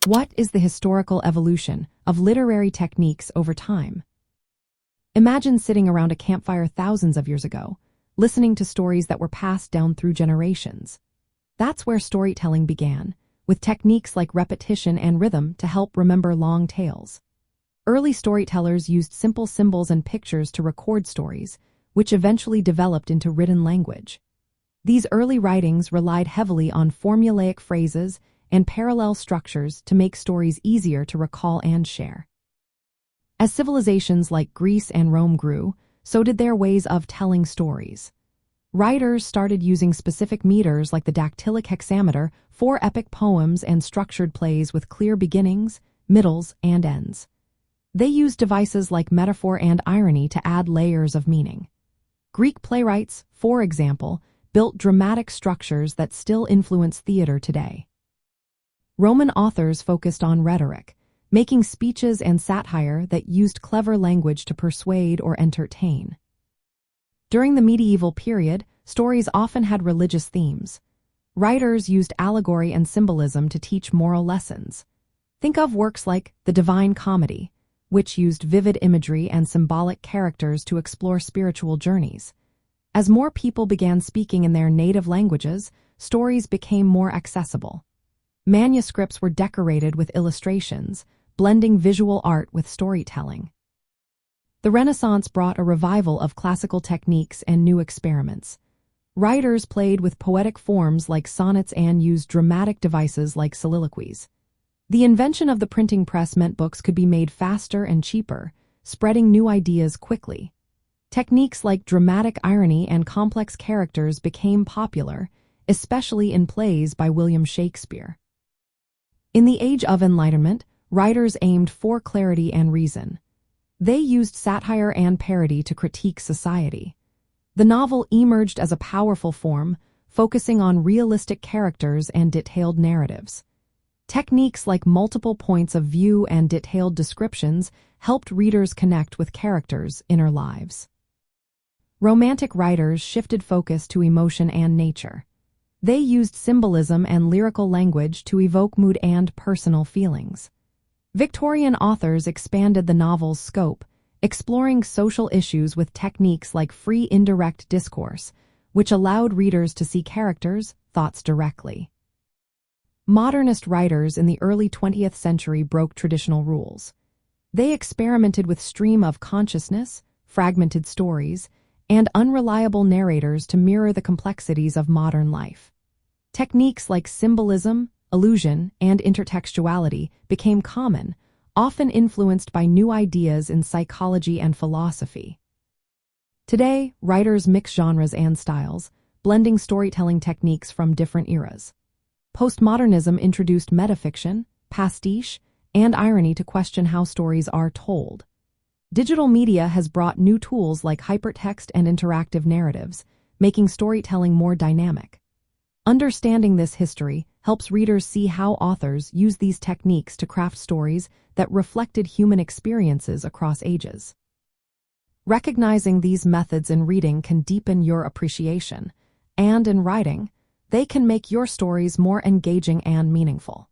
What is the historical evolution of literary techniques over time? Imagine sitting around a campfire thousands of years ago, listening to stories that were passed down through generations. That's where storytelling began, with techniques like repetition and rhythm to help remember long tales. Early storytellers used simple symbols and pictures to record stories, which eventually developed into written language. These early writings relied heavily on formulaic phrases and parallel structures to make stories easier to recall and share. As civilizations like Greece and Rome grew, so did their ways of telling stories. Writers started using specific meters like the dactylic hexameter for epic poems and structured plays with clear beginnings, middles, and ends. They used devices like metaphor and irony to add layers of meaning. Greek playwrights, for example, built dramatic structures that still influence theater today. Roman authors focused on rhetoric, making speeches and satire that used clever language to persuade or entertain. During the medieval period, stories often had religious themes. Writers used allegory and symbolism to teach moral lessons. Think of works like The Divine Comedy, which used vivid imagery and symbolic characters to explore spiritual journeys. As more people began speaking in their native languages, stories became more accessible. Manuscripts were decorated with illustrations, blending visual art with storytelling. The Renaissance brought a revival of classical techniques and new experiments. Writers played with poetic forms like sonnets and used dramatic devices like soliloquies. The invention of the printing press meant books could be made faster and cheaper, spreading new ideas quickly. Techniques like dramatic irony and complex characters became popular, especially in plays by William Shakespeare. In the Age of Enlightenment, writers aimed for clarity and reason. They used satire and parody to critique society. The novel emerged as a powerful form, focusing on realistic characters and detailed narratives. Techniques like multiple points of view and detailed descriptions helped readers connect with characters' inner lives. Romantic writers shifted focus to emotion and nature. They used symbolism and lyrical language to evoke mood and personal feelings. Victorian authors expanded the novel's scope, exploring social issues with techniques like free indirect discourse, which allowed readers to see characters' thoughts directly. Modernist writers in the early 20th century broke traditional rules. They experimented with stream of consciousness, fragmented stories, and unreliable narrators to mirror the complexities of modern life. Techniques like symbolism, illusion, and intertextuality became common, often influenced by new ideas in psychology and philosophy. Today, writers mix genres and styles, blending storytelling techniques from different eras. Postmodernism introduced metafiction, pastiche, and irony to question how stories are told. Digital media has brought new tools like hypertext and interactive narratives, making storytelling more dynamic. Understanding this history helps readers see how authors use these techniques to craft stories that reflected human experiences across ages. Recognizing these methods in reading can deepen your appreciation, and in writing, they can make your stories more engaging and meaningful.